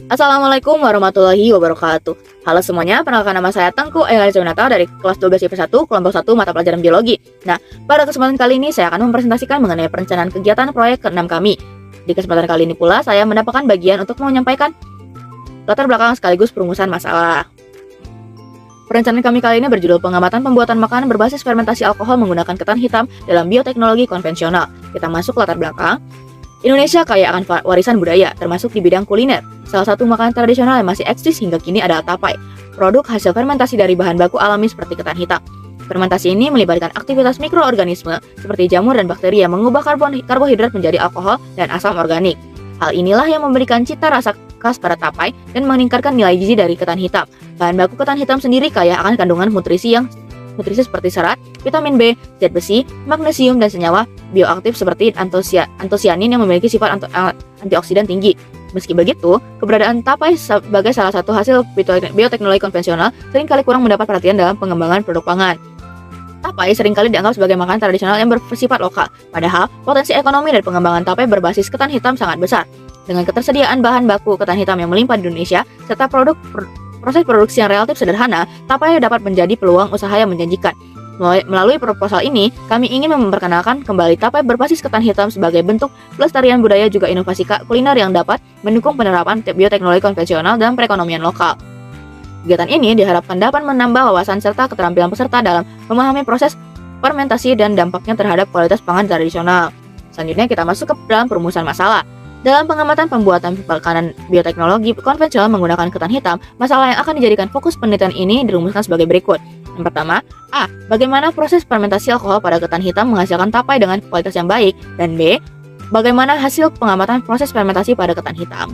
Assalamualaikum warahmatullahi wabarakatuh. Halo semuanya, perkenalkan nama saya Tengku Elisa Winata dari kelas 12 IPS 1, kelompok 1 mata pelajaran biologi. Nah, pada kesempatan kali ini saya akan mempresentasikan mengenai perencanaan kegiatan proyek ke-6 kami. Di kesempatan kali ini pula, saya mendapatkan bagian untuk menyampaikan latar belakang sekaligus perumusan masalah. Perencanaan kami kali ini berjudul pengamatan pembuatan makanan berbasis fermentasi alkohol menggunakan ketan hitam dalam bioteknologi konvensional. Kita masuk latar belakang. Indonesia kaya akan warisan budaya, termasuk di bidang kuliner. Salah satu makanan tradisional yang masih eksis hingga kini adalah tapai, produk hasil fermentasi dari bahan baku alami seperti ketan hitam. Fermentasi ini melibatkan aktivitas mikroorganisme seperti jamur dan bakteri yang mengubah karbohidrat menjadi alkohol dan asam organik. Hal inilah yang memberikan cita rasa khas pada tapai dan meningkatkan nilai gizi dari ketan hitam. Bahan baku ketan hitam sendiri kaya akan kandungan nutrisi seperti serat, vitamin B, zat besi, magnesium, dan senyawa bioaktif seperti antosianin yang memiliki sifat antioksidan tinggi. Meski begitu, keberadaan tapai sebagai salah satu hasil bioteknologi konvensional seringkali kurang mendapat perhatian dalam pengembangan produk pangan. Tapai seringkali dianggap sebagai makanan tradisional yang bersifat lokal, padahal potensi ekonomi dari pengembangan tapai berbasis ketan hitam sangat besar. Dengan ketersediaan bahan baku ketan hitam yang melimpah di Indonesia, serta proses produksi yang relatif sederhana, tapai dapat menjadi peluang usaha yang menjanjikan. Melalui proposal ini, kami ingin memperkenalkan kembali tapai berbasis ketan hitam sebagai bentuk pelestarian budaya juga inovasi kuliner yang dapat mendukung penerapan bioteknologi konvensional dan perekonomian lokal. Kegiatan ini diharapkan dapat menambah wawasan serta keterampilan peserta dalam memahami proses fermentasi dan dampaknya terhadap kualitas pangan tradisional. Selanjutnya kita masuk ke dalam perumusan masalah. Dalam pengamatan pembuatan makanan bioteknologi konvensional menggunakan ketan hitam, masalah yang akan dijadikan fokus penelitian ini dirumuskan sebagai berikut. Yang pertama, A. Bagaimana proses fermentasi alkohol pada ketan hitam menghasilkan tapai dengan kualitas yang baik? Dan B. Bagaimana hasil pengamatan proses fermentasi pada ketan hitam?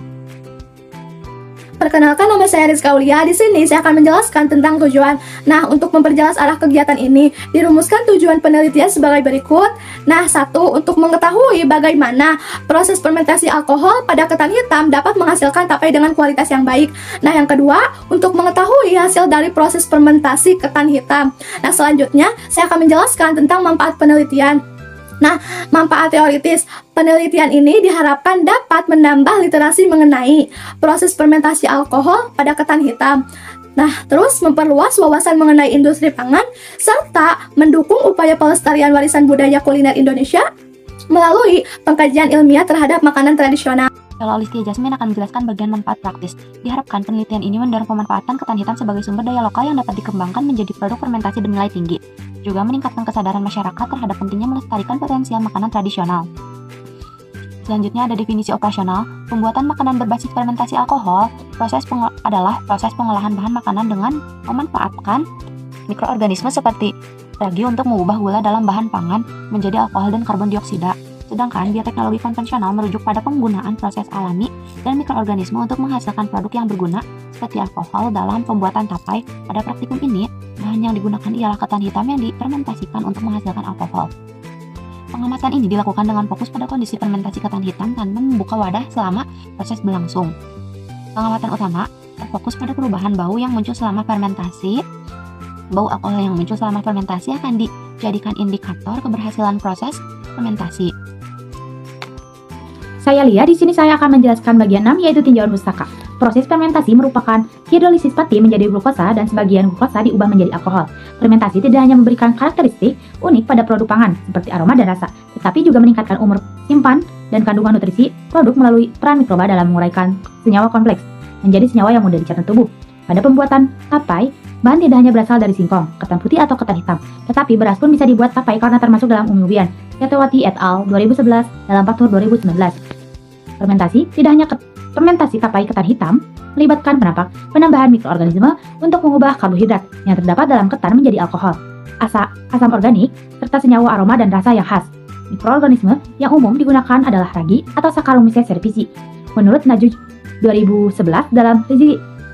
Perkenalkan, nama saya Rizka Aulia. Di sini saya akan menjelaskan tentang tujuan. Nah, untuk memperjelas arah kegiatan ini, dirumuskan tujuan penelitian sebagai berikut. Nah, 1. Untuk mengetahui bagaimana proses fermentasi alkohol pada ketan hitam dapat menghasilkan tapai dengan kualitas yang baik. Nah, yang kedua, untuk mengetahui hasil dari proses fermentasi ketan hitam. Nah, selanjutnya saya akan menjelaskan tentang manfaat penelitian. Nah, manfaat teoritis penelitian ini diharapkan dapat menambah literasi mengenai proses fermentasi alkohol pada ketan hitam. Nah, terus memperluas wawasan mengenai industri pangan serta mendukung upaya pelestarian warisan budaya kuliner Indonesia melalui pengkajian ilmiah terhadap makanan tradisional. Kalau Listia Jasmine akan menjelaskan bagian manfaat praktis. Diharapkan penelitian ini mendorong pemanfaatan ketan hitam sebagai sumber daya lokal yang dapat dikembangkan menjadi produk fermentasi bernilai tinggi. Juga meningkatkan kesadaran masyarakat terhadap pentingnya melestarikan potensial makanan tradisional. Selanjutnya ada definisi operasional. Pembuatan makanan berbasis fermentasi alkohol adalah proses pengolahan bahan makanan dengan memanfaatkan mikroorganisme seperti ragi untuk mengubah gula dalam bahan pangan menjadi alkohol dan karbon dioksida. Sedangkan bioteknologi konvensional merujuk pada penggunaan proses alami dan mikroorganisme untuk menghasilkan produk yang berguna seperti alkohol dalam pembuatan tapai. Pada praktikum ini, bahan yang digunakan ialah ketan hitam yang difermentasikan untuk menghasilkan alkohol. Pengamatan ini dilakukan dengan fokus pada kondisi fermentasi ketan hitam tanpa membuka wadah selama proses berlangsung. Pengamatan utama terfokus pada perubahan bau yang muncul selama fermentasi. Bau alkohol yang muncul selama fermentasi akan dijadikan indikator keberhasilan proses fermentasi. Saya Lia, di sini saya akan menjelaskan bagian 6 yaitu tinjauan pustaka. Proses fermentasi merupakan hidrolisis pati menjadi glukosa dan sebagian glukosa diubah menjadi alkohol. Fermentasi tidak hanya memberikan karakteristik unik pada produk pangan seperti aroma dan rasa, tetapi juga meningkatkan umur simpan dan kandungan nutrisi produk melalui peran mikroba dalam menguraikan senyawa kompleks menjadi senyawa yang mudah dicerna tubuh. Pada pembuatan tapai, bahan tidak hanya berasal dari singkong, ketan putih atau ketan hitam, tetapi beras pun bisa dibuat tapai karena termasuk dalam umbi-umbian. Yatewati et al. 2011 dalam Faktur 2019. Fermentasi tidak hanya fermentasi tapai ketan hitam, melibatkan penambahan mikroorganisme untuk mengubah karbohidrat yang terdapat dalam ketan menjadi alkohol, asam organik, serta senyawa aroma dan rasa yang khas. Mikroorganisme yang umum digunakan adalah ragi atau Saccharomyces cerevisiae. Menurut Najuj 2011 dalam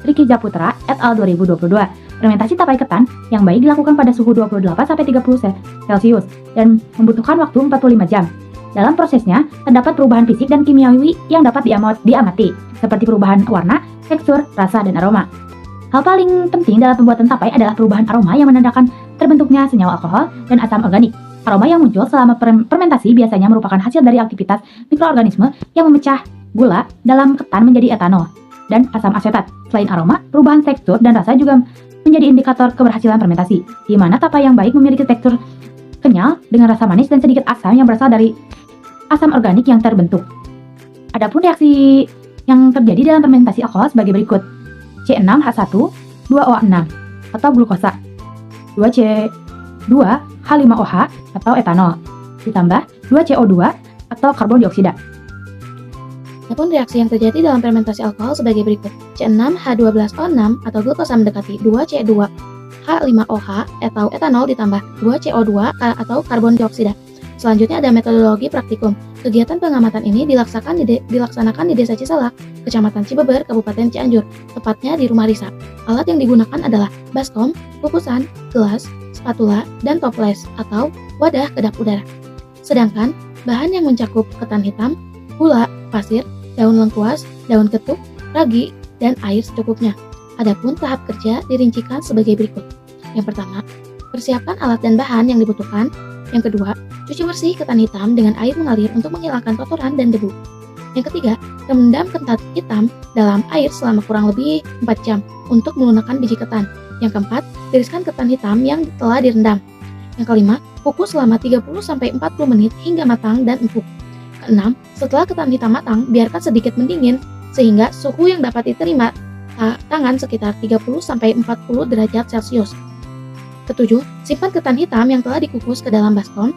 Riki Japutra et al. 2022, fermentasi tapai ketan yang baik dilakukan pada suhu 28-30 Celcius dan membutuhkan waktu 45 jam. Dalam prosesnya, terdapat perubahan fisik dan kimiawi yang dapat diamati, seperti perubahan warna, tekstur, rasa, dan aroma. Hal paling penting dalam pembuatan tapai adalah perubahan aroma yang menandakan terbentuknya senyawa alkohol dan asam organik. Aroma yang muncul selama fermentasi biasanya merupakan hasil dari aktivitas mikroorganisme yang memecah gula dalam ketan menjadi etanol. dan asam asetat. Selain aroma, perubahan tekstur dan rasa juga menjadi indikator keberhasilan fermentasi, di mana tapa yang baik memiliki tekstur kenyal dengan rasa manis dan sedikit asam yang berasal dari asam organik yang terbentuk. Adapun reaksi yang terjadi dalam fermentasi alkohol sebagai berikut: C6H1 2O6 atau glukosa, 2C2H5OH atau etanol, ditambah 2CO2 atau karbon dioksida. Adapun reaksi yang terjadi dalam fermentasi alkohol sebagai berikut: C6H12O6 atau glukosa mendekati 2C2H5OH atau etanol ditambah 2CO2 atau karbon dioksida. Selanjutnya ada metodologi praktikum. Kegiatan pengamatan ini dilaksanakan di Desa Cisalak, Kecamatan Cibeber, Kabupaten Cianjur, tepatnya di Rumah Risa. Alat yang digunakan adalah baskom, kukusan, gelas, spatula, dan toples atau wadah kedap udara. Sedangkan bahan yang mencakup ketan hitam, gula, pasir, daun lengkuas, daun ketuk, ragi, dan air secukupnya. Adapun tahap kerja dirincikan sebagai berikut. Yang pertama, persiapkan alat dan bahan yang dibutuhkan. Yang kedua, cuci bersih ketan hitam dengan air mengalir untuk menghilangkan kotoran dan debu. Yang ketiga, rendam ketan hitam dalam air selama kurang lebih 4 jam untuk melunakkan biji ketan. Yang keempat, tiriskan ketan hitam yang telah direndam. Yang kelima, kukus selama 30-40 menit hingga matang dan empuk. Keenam, setelah ketan hitam matang, biarkan sedikit mendingin sehingga suhu yang dapat diterima tangan sekitar 30-40 derajat Celcius. Ketujuh, simpan ketan hitam yang telah dikukus ke dalam baskom.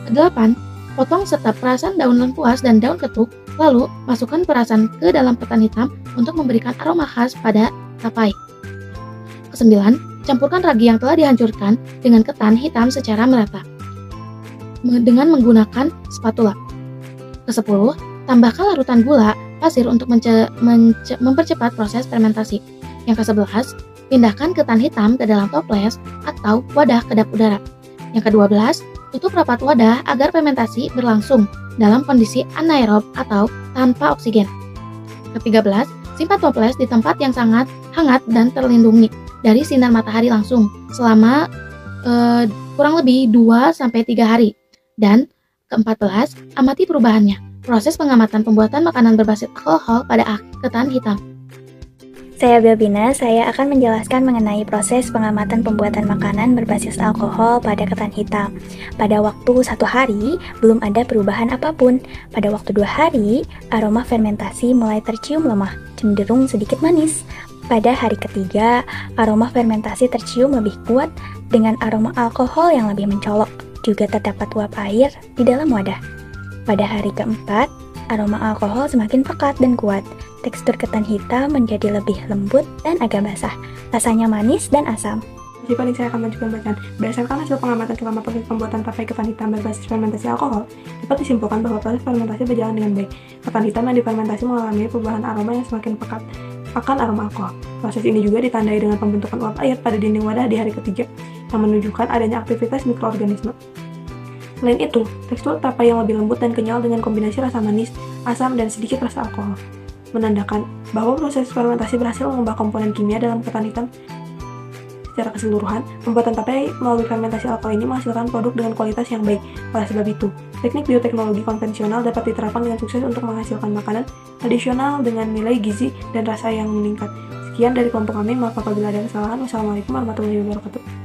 Kedelapan, potong serta perasan daun lengkuas dan daun ketuk, lalu masukkan perasan ke dalam ketan hitam untuk memberikan aroma khas pada tapai. Kesembilan, campurkan ragi yang telah dihancurkan dengan ketan hitam secara merata dengan menggunakan spatula. Kesepuluh, tambahkan larutan gula pasir untuk mempercepat proses fermentasi. Yang ke-11, pindahkan ketan hitam ke dalam toples atau wadah kedap udara. Yang ke-12, tutup rapat wadah agar fermentasi berlangsung dalam kondisi anaerob atau tanpa oksigen. Ke-13, simpan toples di tempat yang sangat hangat dan terlindungi dari sinar matahari langsung selama kurang lebih 2-3 hari. Dan ke-14, amati perubahannya. Proses pengamatan pembuatan makanan berbasis alkohol pada ketan hitam. Saya Belbina, saya akan menjelaskan mengenai proses pengamatan pembuatan makanan berbasis alkohol pada ketan hitam. Pada waktu 1 hari, belum ada perubahan apapun. Pada waktu 2 hari, aroma fermentasi mulai tercium lemah, cenderung sedikit manis. Pada hari ketiga, aroma fermentasi tercium lebih kuat dengan aroma alkohol yang lebih mencolok. Juga terdapat uap air di dalam wadah. Pada hari keempat, aroma alkohol semakin pekat dan kuat. Tekstur ketan hitam menjadi lebih lembut dan agak basah. Rasanya manis dan asam. Jadi paling saya akan melanjutkan bacaan. Berdasarkan hasil pengamatan selama proses pembuatan tapai ketan hitam berbasis fermentasi alkohol, dapat disimpulkan bahwa proses fermentasi berjalan dengan baik. Ketan hitam yang difermentasi mengalami perubahan aroma yang semakin pekat akan aroma alkohol. Proses ini juga ditandai dengan pembentukan uap air pada dinding wadah di hari ketiga, yang menunjukkan adanya aktivitas mikroorganisme. Selain itu, tekstur tapai yang lebih lembut dan kenyal dengan kombinasi rasa manis, asam, dan sedikit rasa alkohol menandakan bahwa proses fermentasi berhasil mengubah komponen kimia dalam ketan hitam. Secara keseluruhan, pembuatan tapai melalui fermentasi alkohol ini menghasilkan produk dengan kualitas yang baik. Oleh sebab itu, teknik bioteknologi konvensional dapat diterapkan dengan sukses untuk menghasilkan makanan tradisional dengan nilai gizi dan rasa yang meningkat. Sekian dari kelompok kami, maaf apabila ada kesalahan. Wassalamualaikum warahmatullahi wabarakatuh.